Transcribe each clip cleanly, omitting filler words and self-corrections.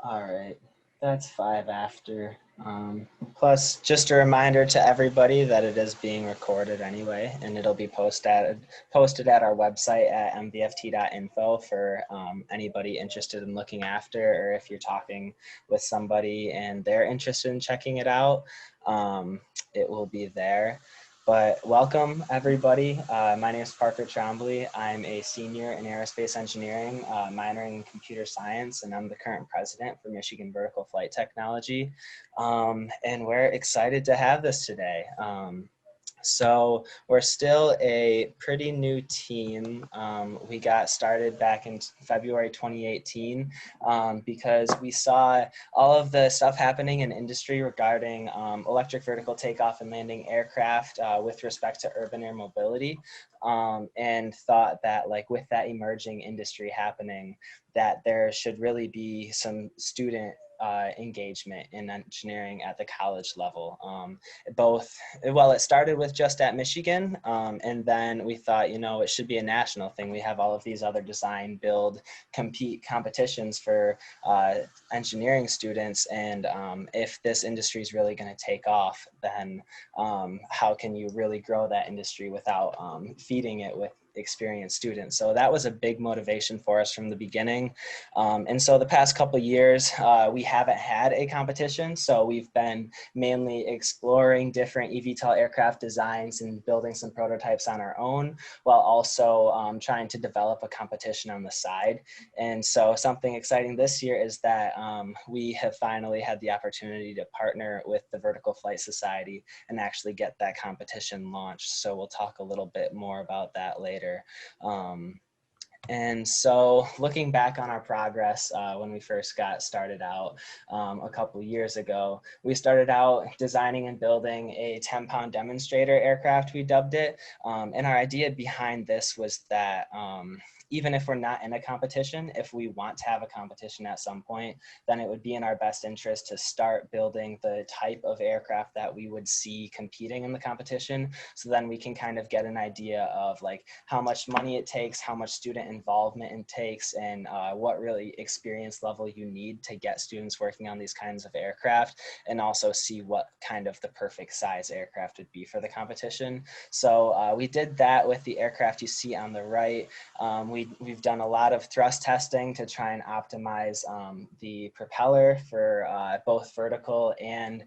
All right, that's 5 after. Plus, just a reminder to everybody that it is being recorded anyway, and it'll be posted at our website at mvft.info for anybody interested in looking after, or if you're talking with somebody and they're interested in checking it out, it will be there. But welcome, everybody. My name is Parker Trombley. I'm a senior in aerospace engineering, minoring in computer science, and I'm the current president for Michigan Vertical Flight Technology. And we're excited to have this today. So we're still a pretty new team. We got started back in February 2018 because we saw all of the stuff happening in industry regarding electric vertical takeoff and landing aircraft with respect to urban air mobility, and thought that like with that emerging industry happening, that there should really be some student engagement in engineering at the college level. It started with just at Michigan, and then we thought, it should be a national thing. We have all of these other design, build, compete competitions for engineering students, and if this industry is really going to take off, then how can you really grow that industry without feeding it with experienced students? So that was a big motivation for us from the beginning. And so the past couple of years, we haven't had a competition. So we've been mainly exploring different eVTOL aircraft designs and building some prototypes on our own, while also trying to develop a competition on the side. And so something exciting this year is that we have finally had the opportunity to partner with the Vertical Flight Society and actually get that competition launched. So we'll talk a little bit more about that later. And so looking back on our progress when we first got started out a couple of years ago, we started out designing and building a 10-pound demonstrator aircraft, we dubbed it. And our idea behind this was that even if we're not in a competition, if we want to have a competition at some point, then it would be in our best interest to start building the type of aircraft that we would see competing in the competition. So then we can kind of get an idea of like how much money it takes, how much student involvement it takes, and what really experience level you need to get students working on these kinds of aircraft, and also see what kind of the perfect size aircraft would be for the competition. So we did that with the aircraft you see on the right. We've done a lot of thrust testing to try and optimize the propeller for both vertical and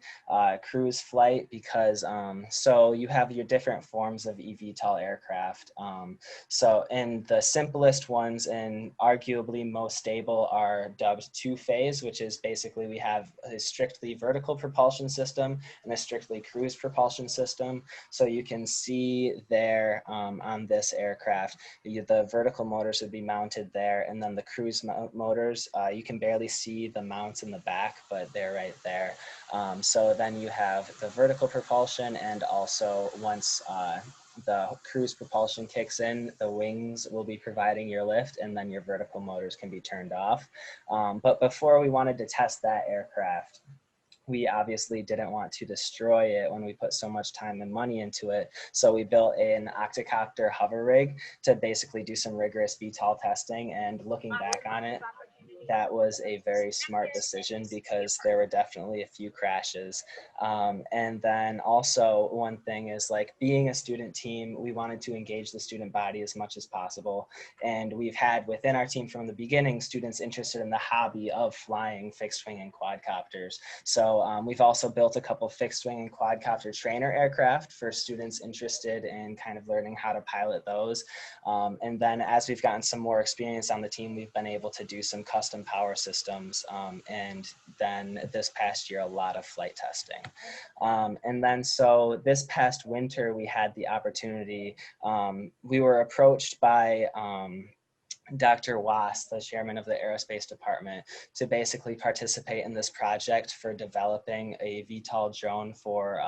cruise flight, because so you have your different forms of eVTOL aircraft. And the simplest ones and arguably most stable are dubbed two-phase, which is basically we have a strictly vertical propulsion system and a strictly cruise propulsion system. So you can see there on this aircraft, the vertical motors would be mounted there, and then the cruise motors, you can barely see the mounts in the back, but they're right there. So then you have the vertical propulsion, and also once the cruise propulsion kicks in, the wings will be providing your lift, and then your vertical motors can be turned off. But before we wanted to test that aircraft, we obviously didn't want to destroy it when we put so much time and money into it. So we built an octocopter hover rig to basically do some rigorous VTOL testing. And looking back on it, that was a very smart decision because there were definitely a few crashes. And then also one thing is like being a student team, we wanted to engage the student body as much as possible. And we've had within our team from the beginning, students interested in the hobby of flying fixed wing and quadcopters. So we've also built a couple fixed wing and quadcopter trainer aircraft for students interested in kind of learning how to pilot those. And then as we've gotten some more experience on the team, we've been able to do some custom power systems, and then this past year a lot of flight testing. And then so this past winter we had the opportunity, we were approached by Dr. Was, the chairman of the aerospace department, to basically participate in this project for developing a VTOL drone for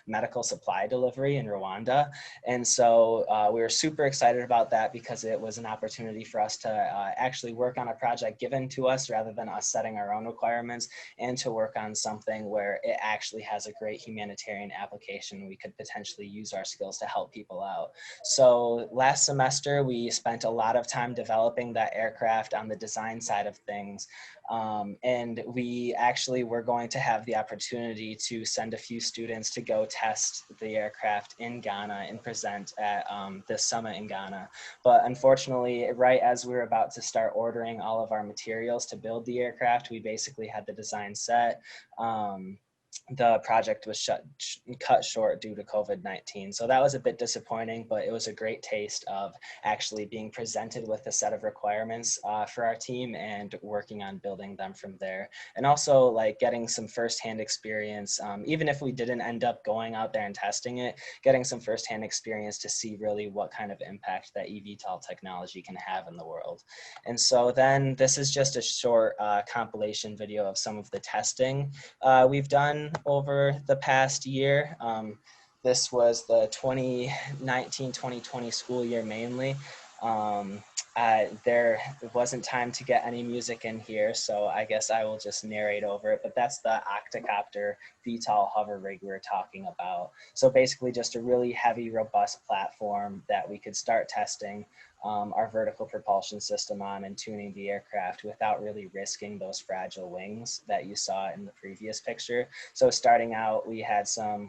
medical supply delivery in Rwanda. And so we were super excited about that because it was an opportunity for us to actually work on a project given to us rather than us setting our own requirements, and to work on something where it actually has a great humanitarian application. We could potentially use our skills to help people out. So last semester, we spent a lot of time developing developing that aircraft on the design side of things. And we actually were going to have the opportunity to send a few students to go test the aircraft in Ghana and present at this summit in Ghana. But unfortunately, right as we were about to start ordering all of our materials to build the aircraft, we basically had the design set. The project was cut short due to COVID-19. So that was a bit disappointing, but it was a great taste of actually being presented with a set of requirements for our team and working on building them from there. And also like getting some firsthand experience, even if we didn't end up going out there and testing it, getting some firsthand experience to see really what kind of impact that eVTOL technology can have in the world. And so then this is just a short compilation video of some of the testing we've done over the past year. This was the 2019-2020 school year mainly. There wasn't time to get any music in here, so I guess I will just narrate over it, but that's the octocopter VTOL hover rig we were talking about. So basically just a really heavy, robust platform that we could start testing our vertical propulsion system on and tuning the aircraft without really risking those fragile wings that you saw in the previous picture. So starting out, we had some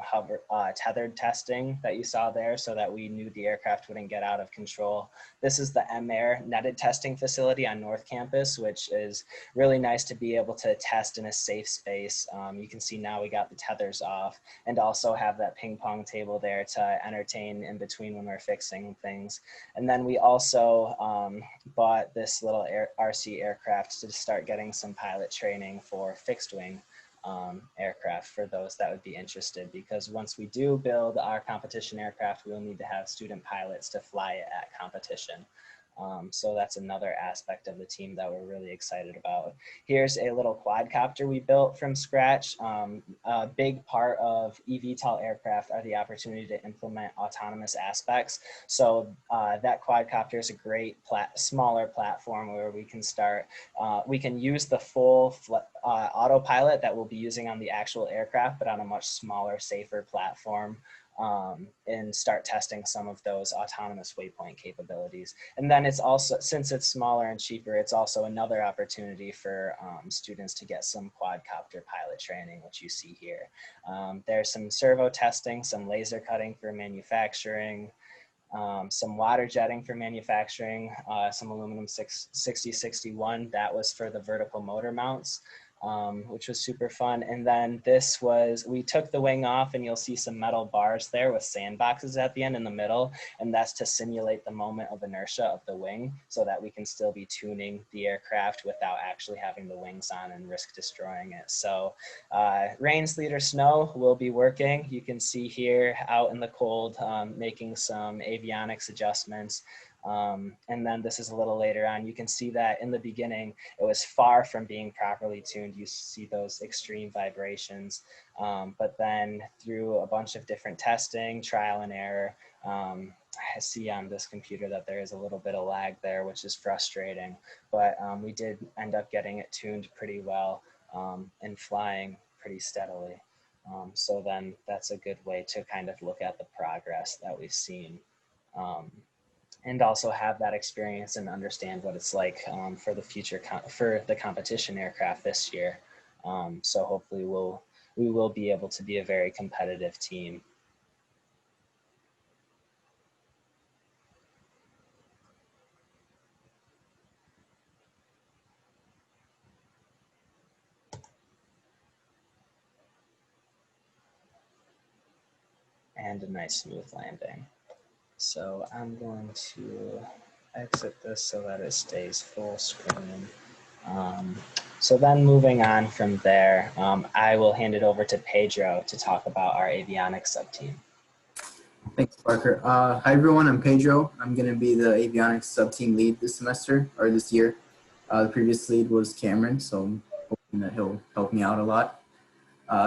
tethered testing that you saw there so that we knew the aircraft wouldn't get out of control. This is the M-Air netted testing facility on North Campus, which is really nice to be able to test in a safe space. You can see now we got the tethers off and also have that ping pong table there to entertain in between when we're fixing things. And then we also bought this little RC aircraft to start getting some pilot training for fixed wing aircraft for those that would be interested, because once we do build our competition aircraft, we'll need to have student pilots to fly it at competition. So that's another aspect of the team that we're really excited about. Here's a little quadcopter we built from scratch. A big part of eVTOL aircraft are the opportunity to implement autonomous aspects. So that quadcopter is a great smaller platform where we can start, we can use the full autopilot that we'll be using on the actual aircraft, but on a much smaller, safer platform. And start testing some of those autonomous waypoint capabilities. And then it's also, since it's smaller and cheaper, it's also another opportunity for students to get some quadcopter pilot training, which you see here. There's some servo testing, some laser cutting for manufacturing, some water jetting for manufacturing, some aluminum 6061, that was for the vertical motor mounts. Which was super fun. And then this was, we took the wing off and you'll see some metal bars there with sandboxes at the end in the middle. And that's to simulate the moment of inertia of the wing so that we can still be tuning the aircraft without actually having the wings on and risk destroying it. So rain, sleet, or snow, we'll be working. You can see here out in the cold, making some avionics adjustments. And then this is a little later on. You can see that in the beginning, it was far from being properly tuned. You see those extreme vibrations. But then through a bunch of different testing, trial and error, I see on this computer that there is a little bit of lag there, which is frustrating. But we did end up getting it tuned pretty well and flying pretty steadily. So then that's a good way to kind of look at the progress that we've seen. And also have that experience and understand what it's like for the future, for the competition aircraft this year. So hopefully we will be able to be a very competitive team. And a nice smooth landing. So I'm going to exit this so that it stays full screen. So then moving on from there, I will hand it over to Pedro to talk about our avionics sub-team. Thanks, Parker. Hi, everyone. I'm Pedro. I'm going to be the avionics sub-team lead this semester, or this year. The previous lead was Cameron, so I'm hoping that he'll help me out a lot.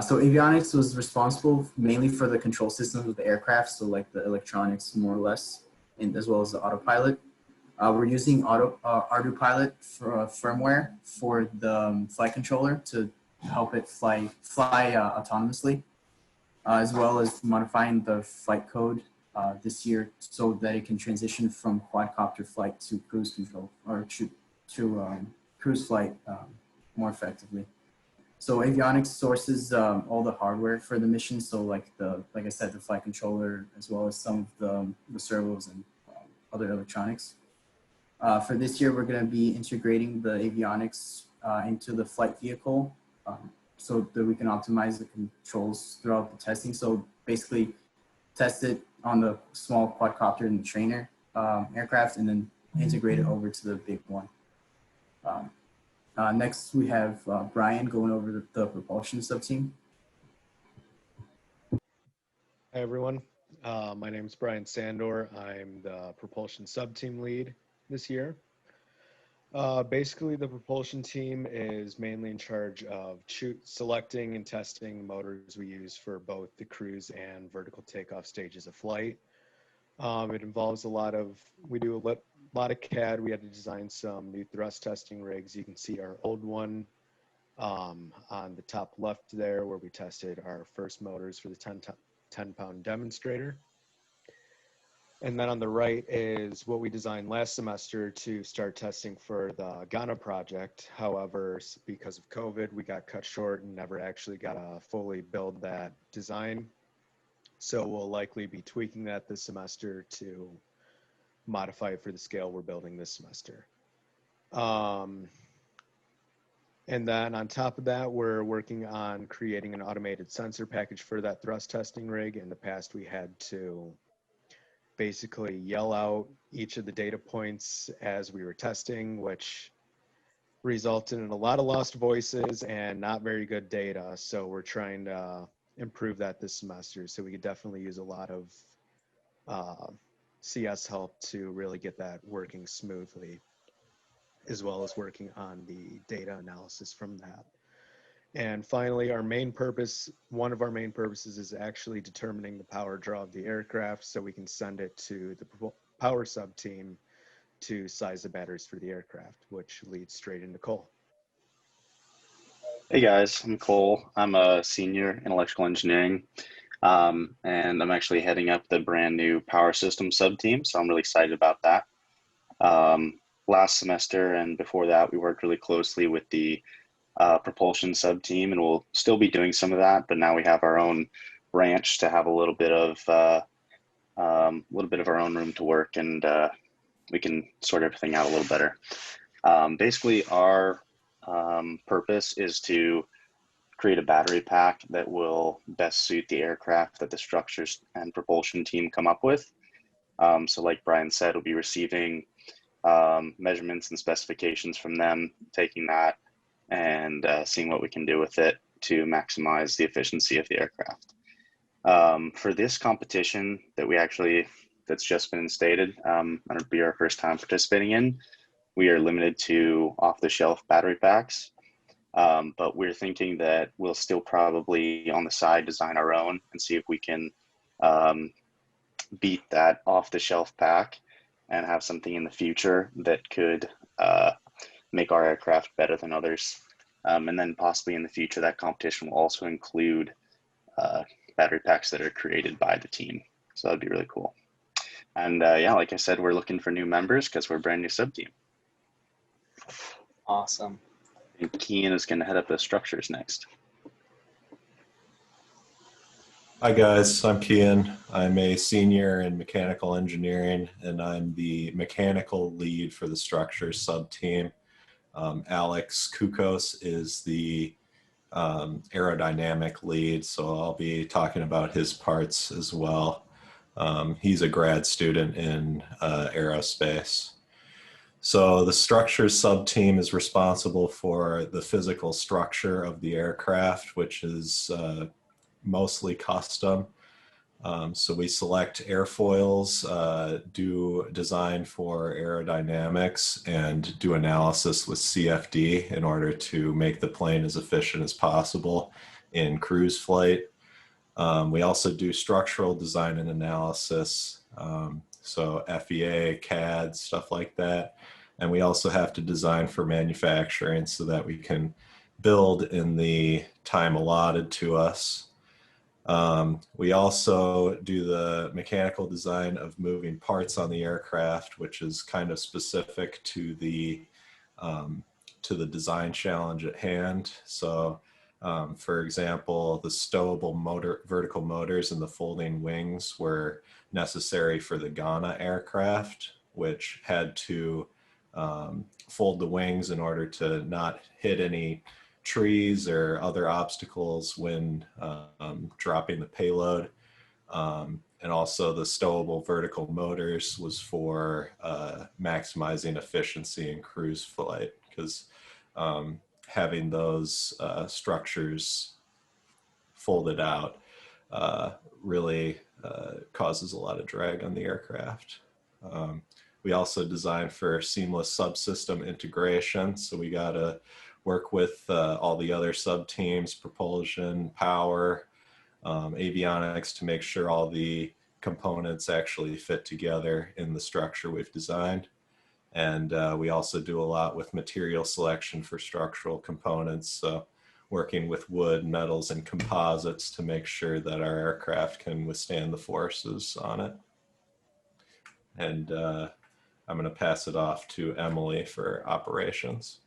So avionics was responsible mainly for the control systems of the aircraft, so like the electronics more or less, and as well as the autopilot. We're using ArduPilot for firmware for the flight controller to help it fly autonomously, as well as modifying the flight code this year so that it can transition from quadcopter flight to cruise control or to cruise flight more effectively. So avionics sources all the hardware for the mission. So like I said, the flight controller, as well as some of the servos and other electronics. For this year, we're going to be integrating the avionics into the flight vehicle so that we can optimize the controls throughout the testing. So basically test it on the small quadcopter and the trainer aircraft, and then integrate it over to the big one. Next, we have Brian going over the propulsion subteam. Hi, everyone. My name is Brian Sandor. I'm the propulsion subteam lead this year. Basically, the propulsion team is mainly in charge of selecting and testing the motors we use for both the cruise and vertical takeoff stages of flight. It involves we do a lot of CAD. We had to design some new thrust testing rigs. You can see our old one on the top left there, where we tested our first motors for the 10-pound demonstrator. And then on the right is what we designed last semester to start testing for the Ghana project. However, because of COVID, we got cut short and never actually got to fully build that design. So we'll likely be tweaking that this semester to modify it for the scale we're building this semester. And then on top of that, we're working on creating an automated sensor package for that thrust testing rig. In the past, we had to basically yell out each of the data points as we were testing, which resulted in a lot of lost voices and not very good data. So we're trying to improve that this semester. So we could definitely use a lot of CS help to really get that working smoothly, as well as working on the data analysis from that. And finally, one of our main purposes is actually determining the power draw of the aircraft so we can send it to the power sub team to size the batteries for the aircraft, which leads straight into Cole. Hey guys, I'm Cole. I'm a senior in electrical engineering, and I'm actually heading up the brand new power system sub team, so I'm really excited about that. Last semester and before that, we worked really closely with the propulsion sub team, and we'll still be doing some of that, but now we have our own branch to have a little bit of our own room to work, and we can sort everything out a little better. Basically, our purpose is to create a battery pack that will best suit the aircraft that the structures and propulsion team come up with. So like Brian said, we'll be receiving measurements and specifications from them, taking that and seeing what we can do with it to maximize the efficiency of the aircraft. For this competition that's just been instated, it'll be our first time participating in, we are limited to off-the-shelf battery packs, but we're thinking that we'll still probably on the side design our own and see if we can beat that off-the-shelf pack and have something in the future that could make our aircraft better than others. And then possibly in the future, that competition will also include battery packs that are created by the team. So that'd be really cool. And yeah, like I said, we're looking for new members because we're a brand new sub team. Awesome. And Kian is going to head up the structures next. Hi guys, I'm Kian. I'm a senior in mechanical engineering, and I'm the mechanical lead for the structures sub-team. Alex Kukos is the aerodynamic lead, so I'll be talking about his parts as well. He's a grad student in aerospace. So the structures sub-team is responsible for the physical structure of the aircraft, which is mostly custom. So we select airfoils, do design for aerodynamics, and do analysis with CFD in order to make the plane as efficient as possible in cruise flight. We also do structural design and analysis, so FEA, CAD, stuff like that. And we also have to design for manufacturing so that we can build in the time allotted to us. We also do the mechanical design of moving parts on the aircraft, which is kind of specific to the design challenge at hand. So, for example, the stowable vertical motors and the folding wings were necessary for the Ghana aircraft, which had to fold the wings in order to not hit any trees or other obstacles when dropping the payload. And also the stowable vertical motors was for maximizing efficiency in cruise flight, because having those structures folded out really causes a lot of drag on the aircraft. We also designed for seamless subsystem integration. So we got to work with all the other sub teams, propulsion, power, avionics, to make sure all the components actually fit together in the structure we've designed. And we also do a lot with material selection for structural components. So working with wood, metals, and composites to make sure that our aircraft can withstand the forces on it. And I'm going to pass it off to Emily for operations.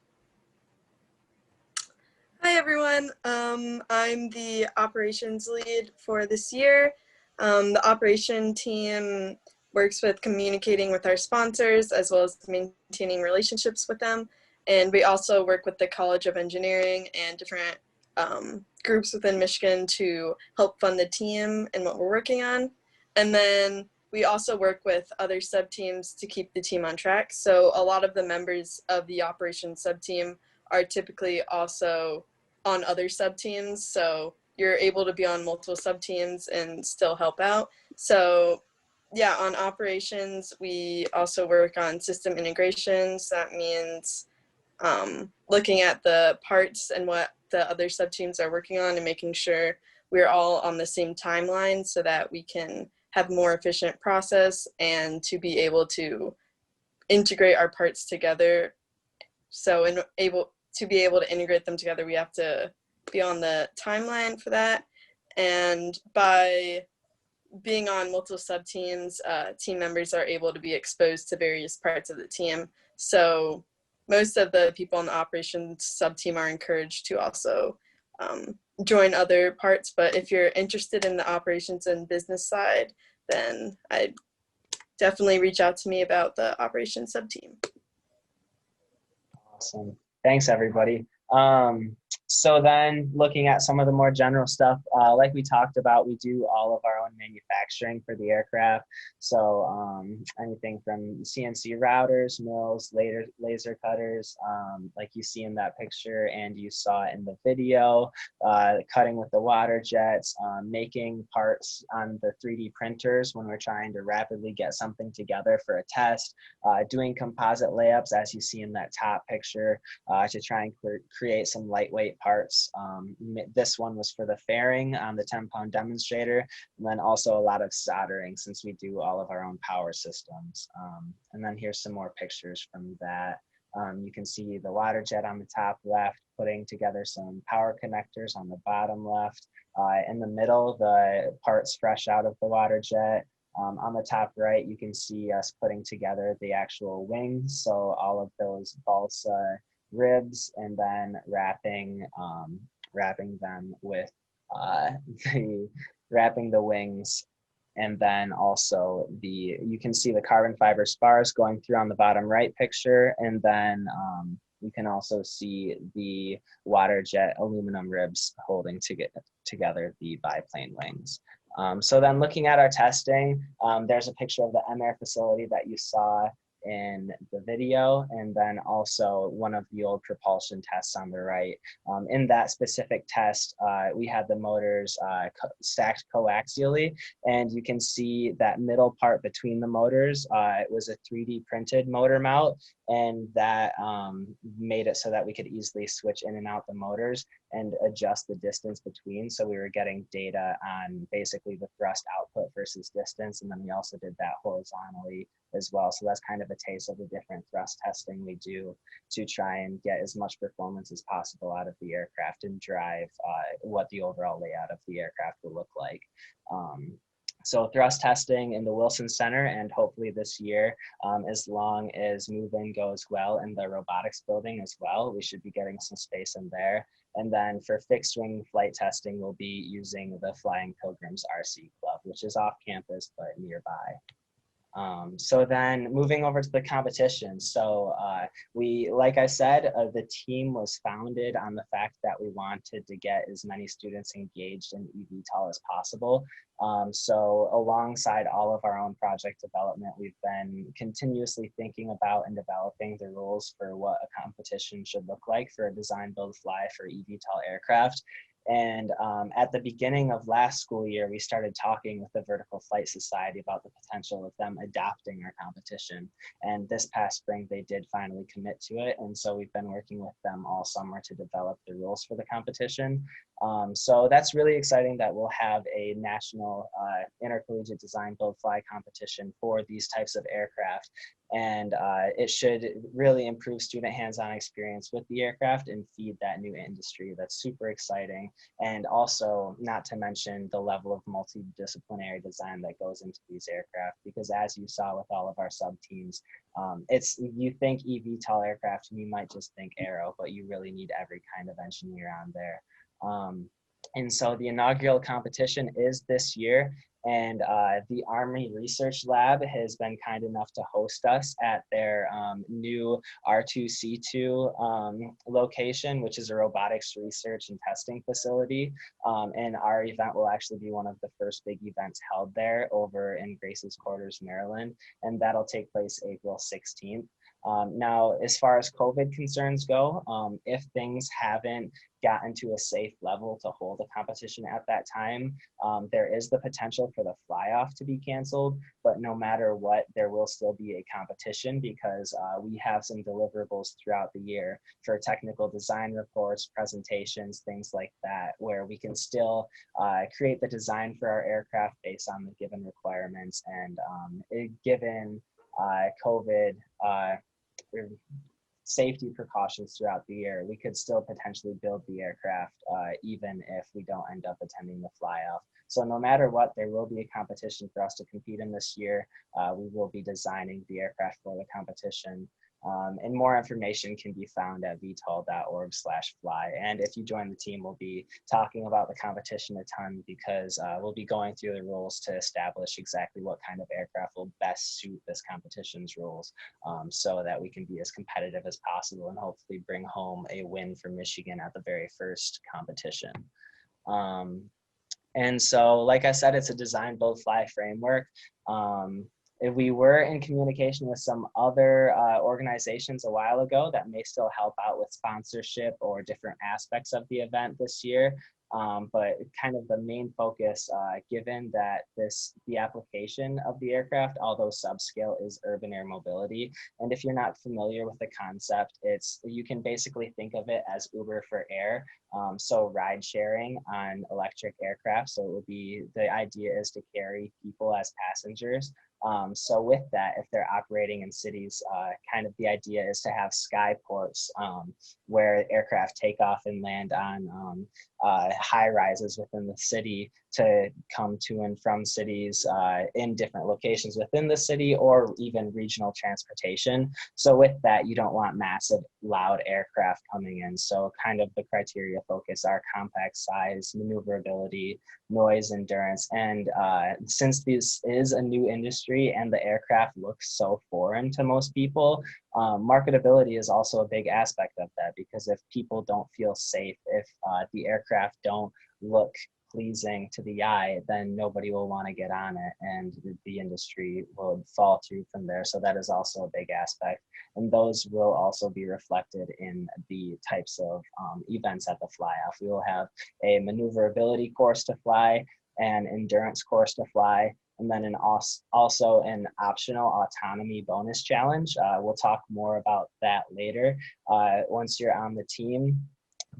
Hi, everyone. I'm the operations lead for this year. The operation team works with communicating with our sponsors as well as maintaining relationships with them. And we also work with the College of Engineering and different groups within Michigan to help fund the team and what we're working on. And then we also work with other sub-teams to keep the team on track. So a lot of the members of the operations sub-team are typically also on other sub-teams. So you're able to be on multiple sub-teams and still help out. So yeah, on operations, we also work on system integrations. That means looking at the parts and what the other sub-teams are working on and making sure we're all on the same timeline so that we can have more efficient process and to be able to integrate our parts together. So to be able to integrate them together, we have to be on the timeline for that. And by being on multiple sub-teams, team members are able to be exposed to various parts of the team. So most of the people on the operations sub-team are encouraged to also join other parts. But if you're interested in the operations and business side, then I'd definitely reach out to me about the operations sub-team. Awesome. Thanks, everybody. So then looking at some of the more general stuff, like we talked about, we do all of our own manufacturing for the aircraft. So anything from CNC routers, mills, laser cutters, like you see in that picture and you saw in the video, cutting with the water jets, making parts on the 3D printers when we're trying to rapidly get something together for a test, doing composite layups as you see in that top picture to try and create some lightweight parts. This one was for the fairing on the 10-pound demonstrator, and then also a lot of soldering since we do all of our own power systems. And then here's some more pictures from that. You can see the water jet on the top left, putting together some power connectors on the bottom left. In the middle, the parts fresh out of the water jet. On the top right, you can see us putting together the actual wings. So all of those balsa ribs, and then wrapping them with wrapping the wings, and then also you can see the carbon fiber spars going through on the bottom right picture, and then you can also see the water jet aluminum ribs holding together the biplane wings. So then looking at our testing, there's a picture of the MAir facility that you saw in the video, and then also one of the old propulsion tests on the right. In that specific test, we had the motors stacked coaxially, and you can see that middle part between the motors, it was a 3D printed motor mount, and that made it so that we could easily switch in and out the motors and adjust the distance between. So we were getting data on basically the thrust output versus distance, and then we also did that horizontally as well. So that's kind of a taste of the different thrust testing we do to try and get as much performance as possible out of the aircraft and drive what the overall layout of the aircraft will look like. So thrust testing in the Wilson Center, and hopefully this year, as long as move-in goes well in the robotics building as well, we should be getting some space in there. And then for fixed wing flight testing, we'll be using the Flying Pilgrims RC Club, which is off campus but nearby. So then moving over to the competition. So like I said, the team was founded on the fact that we wanted to get as many students engaged in eVTOL as possible. So alongside all of our own project development, we've been continuously thinking about and developing the rules for what a competition should look like for a design, build, fly for eVTOL aircraft. And at the beginning of last school year, we started talking with the Vertical Flight Society about the potential of them adopting our competition. And this past spring, they did finally commit to it. And so we've been working with them all summer to develop the rules for the competition. So that's really exciting that we'll have a national intercollegiate design, build, fly competition for these types of aircraft. And it should really improve student hands-on experience with the aircraft and feed that new industry. That's super exciting. And also, not to mention the level of multidisciplinary design that goes into these aircraft, because as you saw with all of our sub-teams, you think eVTOL aircraft and you might just think aero, but you really need every kind of engineer on there. And so the inaugural competition is this year, and the Army Research Lab has been kind enough to host us at their new R2C2 location, which is a robotics research and testing facility. And our event will actually be one of the first big events held there over in Grace's Quarters, Maryland, and that'll take place April 16th. Now, as far as COVID concerns go, if things haven't gotten to a safe level to hold a competition at that time, there is the potential for the fly-off to be canceled, but no matter what, there will still be a competition because we have some deliverables throughout the year for technical design reports, presentations, things like that, where we can still create the design for our aircraft based on the given requirements. And given COVID safety precautions throughout the year, we could still potentially build the aircraft even if we don't end up attending the fly-off. So no matter what, there will be a competition for us to compete in this year. We will be designing the aircraft for the competition. And more information can be found at vtol.org/fly. And if you join the team, we'll be talking about the competition a ton because we'll be going through the rules to establish exactly what kind of aircraft will best suit this competition's rules so that we can be as competitive as possible and hopefully bring home a win for Michigan at the very first competition. And so, like I said, it's a design, build, fly framework. We were in communication with some other organizations a while ago that may still help out with sponsorship or different aspects of the event this year. But kind of the main focus, given that the application of the aircraft, although subscale, is urban air mobility. And if you're not familiar with the concept, you can basically think of it as Uber for air. So ride sharing on electric aircraft. So it would be, the idea is to carry people as passengers. So with that, if they're operating in cities, kind of the idea is to have skyports where aircraft take off and land on high rises within the city to come to and from cities in different locations within the city or even regional transportation. So with that, you don't want massive loud aircraft coming in. So kind of the criteria focus are compact size, maneuverability, noise endurance. And since this is a new industry and the aircraft looks so foreign to most people, marketability is also a big aspect of that, because if people don't feel safe, if the aircraft don't look pleasing to the eye, then nobody will want to get on it and the industry will fall through from there. So that is also a big aspect. And those will also be reflected in the types of events at the fly-off. We will have a maneuverability course to fly, an endurance course to fly, and then also an optional autonomy bonus challenge. We'll talk more about that later once you're on the team.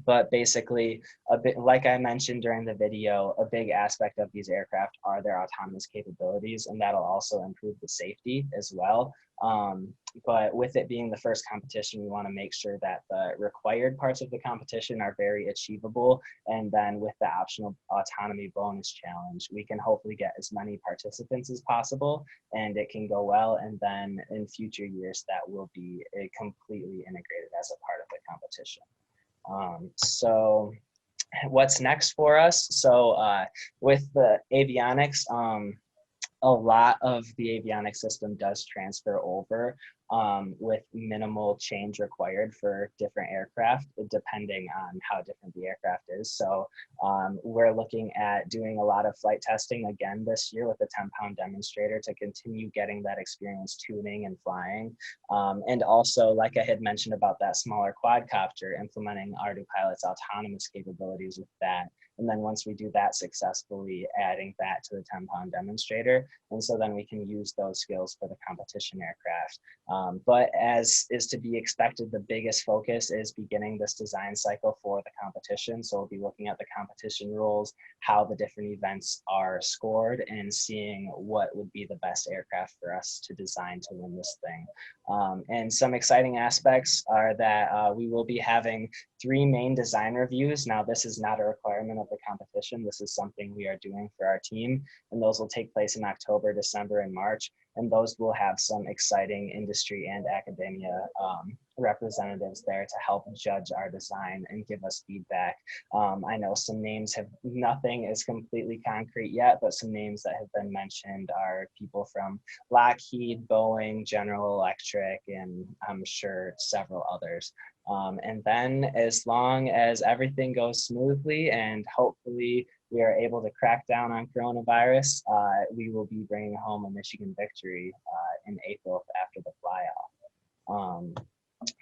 But basically, a bit like I mentioned during the video, a big aspect of these aircraft are their autonomous capabilities, and that'll also improve the safety as well. But with it being the first competition, we want to make sure that the required parts of the competition are very achievable. And then with the optional autonomy bonus challenge, we can hopefully get as many participants as possible, and it can go well. And then in future years, that will be completely integrated as a part of the competition. So what's next for us? So with the avionics, a lot of the avionics system does transfer over with minimal change required for different aircraft, depending on how different the aircraft is. So we're looking at doing a lot of flight testing again this year with a 10-pound demonstrator to continue getting that experience tuning and flying. And also, like I had mentioned about that smaller quadcopter, implementing ArduPilot's autonomous capabilities with that. And then once we do that successfully, adding that to the 10-pound demonstrator. And so then we can use those skills for the competition aircraft. But as is to be expected, the biggest focus is beginning this design cycle for the competition. So we'll be looking at the competition rules, how the different events are scored, and seeing what would be the best aircraft for us to design to win this thing. And some exciting aspects are that we will be having 3 main design reviews. Now, this is not a requirement of the competition. This is something we are doing for our team, and those will take place in October, December, and March. And those will have some exciting industry and academia representatives there to help judge our design and give us feedback. I know some names nothing is completely concrete yet, but some names that have been mentioned are people from Lockheed, Boeing, General Electric, and I'm sure several others. And then as long as everything goes smoothly and hopefully we are able to crack down on coronavirus, we will be bringing home a Michigan victory in April after the fly-off.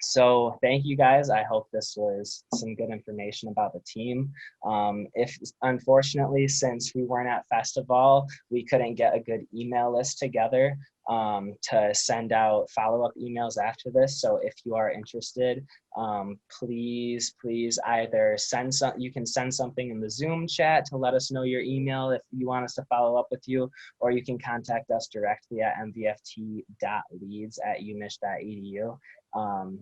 So thank you guys. I hope this was some good information about the team. If unfortunately, since we weren't at Festival, we couldn't get a good email list together to send out follow-up emails after this. So if you are interested, please either you can send something in the Zoom chat to let us know your email if you want us to follow up with you, or you can contact us directly at mvft.leads@umich.edu.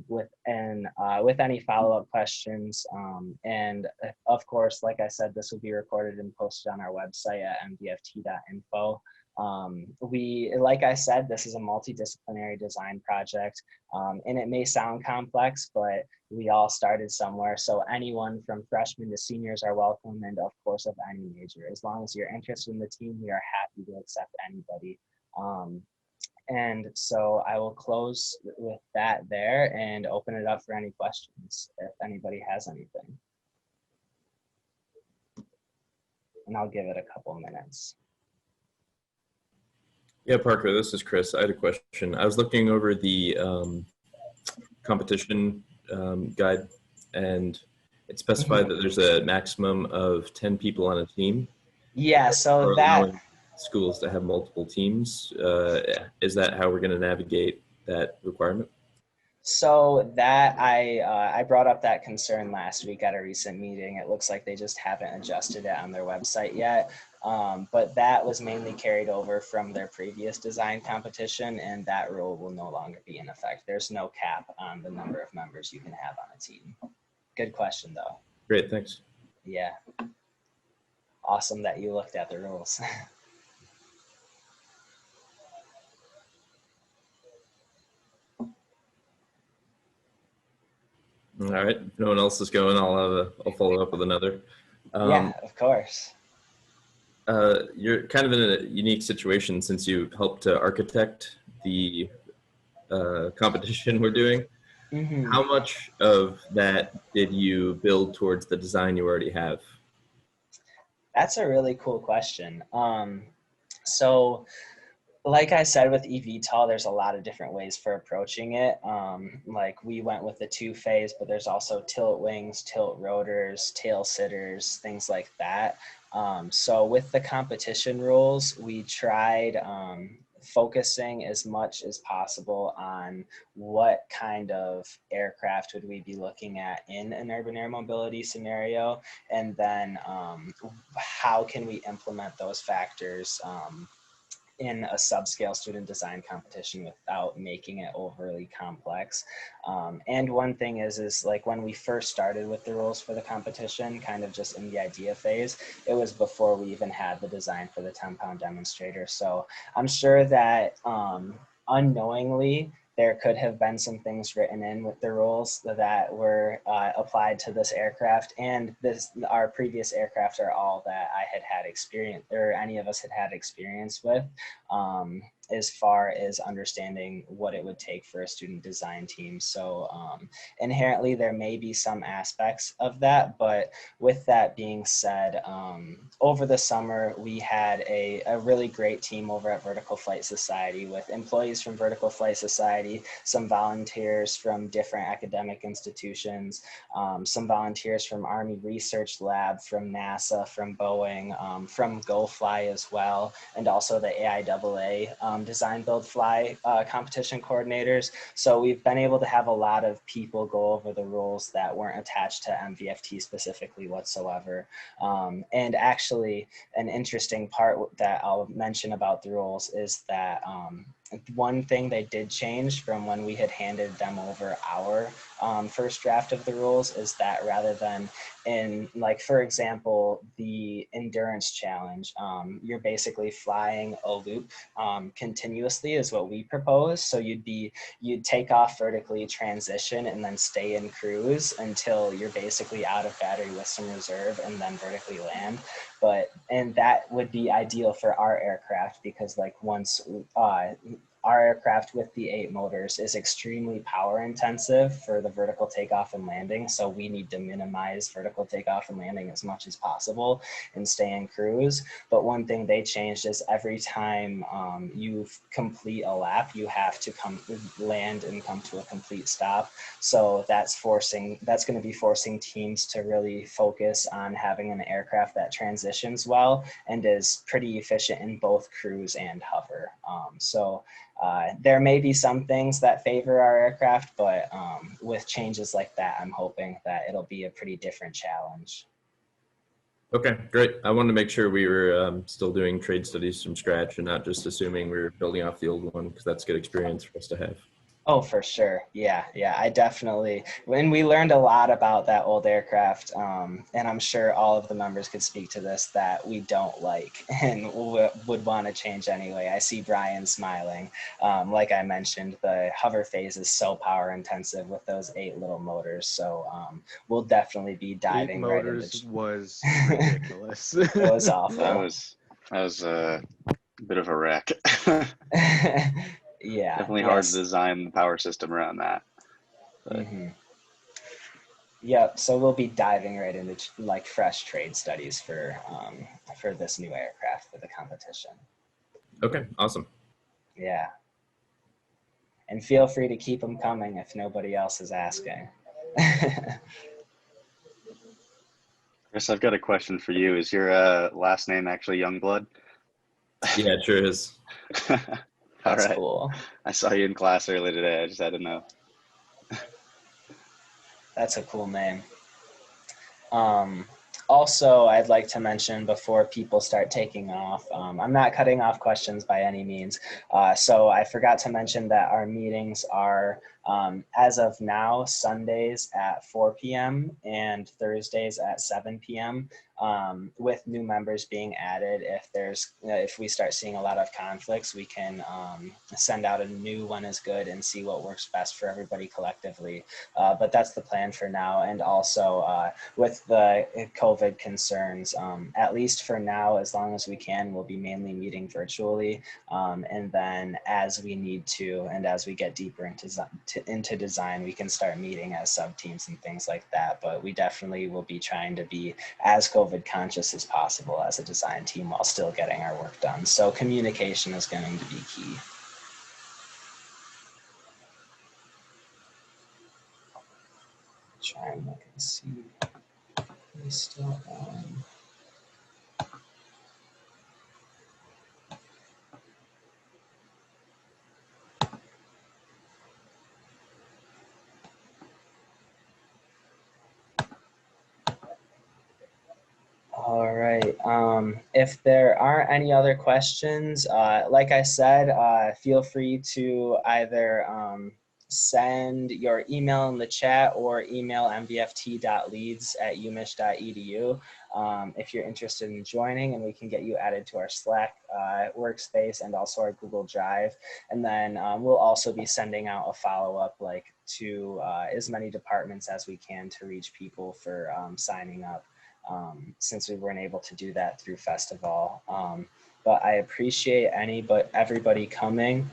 With any follow-up questions. And of course, like I said, this will be recorded and posted on our website at mvft.info. Like I said, this is a multidisciplinary design project, and it may sound complex, but we all started somewhere. So anyone from freshmen to seniors are welcome, and of course of any major. As long as you're interested in the team, we are happy to accept anybody. And so I will close with that there and open it up for any questions if anybody has anything. And I'll give it a couple minutes. Yeah, Parker, this is Chris. I had a question. I was looking over the competition guide, and it specified that there's a maximum of 10 people on a team. Yeah, so that schools to have multiple teams. Is that how we're going to navigate that requirement? So that I brought up that concern last week at a recent meeting. It looks like they just haven't adjusted it on their website yet. But that was mainly carried over from their previous design competition, and that rule will no longer be in effect. There's no cap on the number of members you can have on a team. Good question, though. Great, thanks. Yeah. Awesome that you looked at the rules. All right. If no one else is going, I'll follow up with another. Yeah, of course. You're kind of in a unique situation since you helped to architect the competition we're doing. Mm-hmm. How much of that did you build towards the design you already have? That's a really cool question. So like I said, with eVTOL, there's a lot of different ways for approaching it. Like we went with the 2-phase, but there's also tilt wings, tilt rotors, tail sitters, things like that. So with the competition rules, we tried focusing as much as possible on what kind of aircraft would we be looking at in an urban air mobility scenario, and then how can we implement those factors in a subscale student design competition without making it overly complex. And one thing is like when we first started with the rules for the competition, kind of just in the idea phase, it was before we even had the design for the 10-pound demonstrator. So I'm sure that unknowingly, there could have been some things written in with the rules that were applied to this aircraft, and our previous aircraft are all that I had experience, or any of us had experience with, as far as understanding what it would take for a student design team. So inherently there may be some aspects of that, but with that being said, over the summer we had a really great team over at Vertical Flight Society with employees from Vertical Flight Society, some volunteers from different academic institutions, some volunteers from Army Research Lab, from NASA, from Boeing, from GoFly as well, and also the AIAA Design-Build-Fly competition coordinators. So we've been able to have a lot of people go over the rules that weren't attached to MVFT specifically whatsoever. And actually, an interesting part that I'll mention about the rules is that one thing they did change from when we had handed them over our first draft of the rules is that rather than in, like, for example, the endurance challenge, you're basically flying a loop continuously is what we propose. So you'd take off vertically, transition, and then stay in cruise until you're basically out of battery with some reserve, and then vertically land. And that would be ideal for our aircraft because, like, once our aircraft with the 8 motors is extremely power intensive for the vertical takeoff and landing. So we need to minimize vertical takeoff and landing as much as possible and stay in cruise. But one thing they changed is every time you complete a lap, you have to land and come to a complete stop. So that's going to be forcing teams to really focus on having an aircraft that transitions well and is pretty efficient in both cruise and hover. There may be some things that favor our aircraft, but with changes like that, I'm hoping that it'll be a pretty different challenge. Okay, great. I wanted to make sure we were still doing trade studies from scratch and not just assuming we were building off the old one, because that's good experience for us to have. Oh, for sure. Yeah, I definitely, when we learned a lot about that old aircraft, and I'm sure all of the members could speak to this, that we don't like and would want to change anyway. I see Brian smiling. Like I mentioned, the hover phase is so power intensive with those 8 little motors. So we'll definitely be diving 8 right motors into was ridiculous. It was awful. That was a bit of a wreck. Yeah, Definitely hard to design the power system around that. Yep. So we'll be diving right into like fresh trade studies for this new aircraft for the competition. Okay, awesome. Yeah. And feel free to keep them coming if nobody else is asking. Chris, I've got a question for you. Is your last name actually Youngblood? Yeah, it sure is. That's All right. cool. I saw you in class earlier today. I just had to know. That's a cool name. Also, I'd like to mention before people start taking off, I'm not cutting off questions by any means. So I forgot to mention that our meetings are, as of now, Sundays at 4 p.m. and Thursdays at 7 p.m. With new members being added. If we start seeing a lot of conflicts, we can send out a new one is good and see what works best for everybody collectively. But that's the plan for now. And also with the COVID concerns, at least for now, as long as we can, we'll be mainly meeting virtually. And then as we need to, and as we get deeper into design, we can start meeting as sub teams and things like that. But we definitely will be trying to be as COVID conscious as possible as a design team while still getting our work done. So communication is going to be key. Try and look and see. Are we still on? All right. If there aren't any other questions, like I said, feel free to either send your email in the chat or email mvft.leads@umich.edu if you're interested in joining, and we can get you added to our Slack workspace and also our Google Drive. And then we'll also be sending out a follow-up to as many departments as we can to reach people for signing up. Since we weren't able to do that through Festival. But I appreciate everybody coming.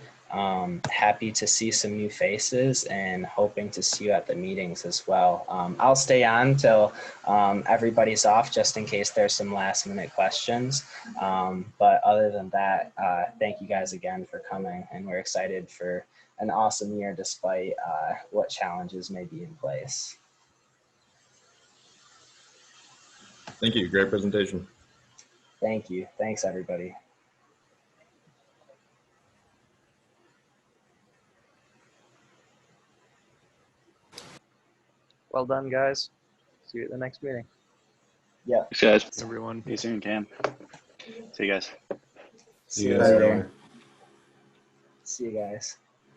Happy to see some new faces and hoping to see you at the meetings as well. I'll stay on till everybody's off just in case there's some last minute questions. But other than that, thank you guys again for coming, and we're excited for an awesome year despite what challenges may be in place. Thank you. Great presentation. Thank you. Thanks, everybody. Well done, guys. See you at the next meeting. Yeah. Thanks, guys. Everyone. See you soon, Cam. See you guys. See you guys later. See you guys.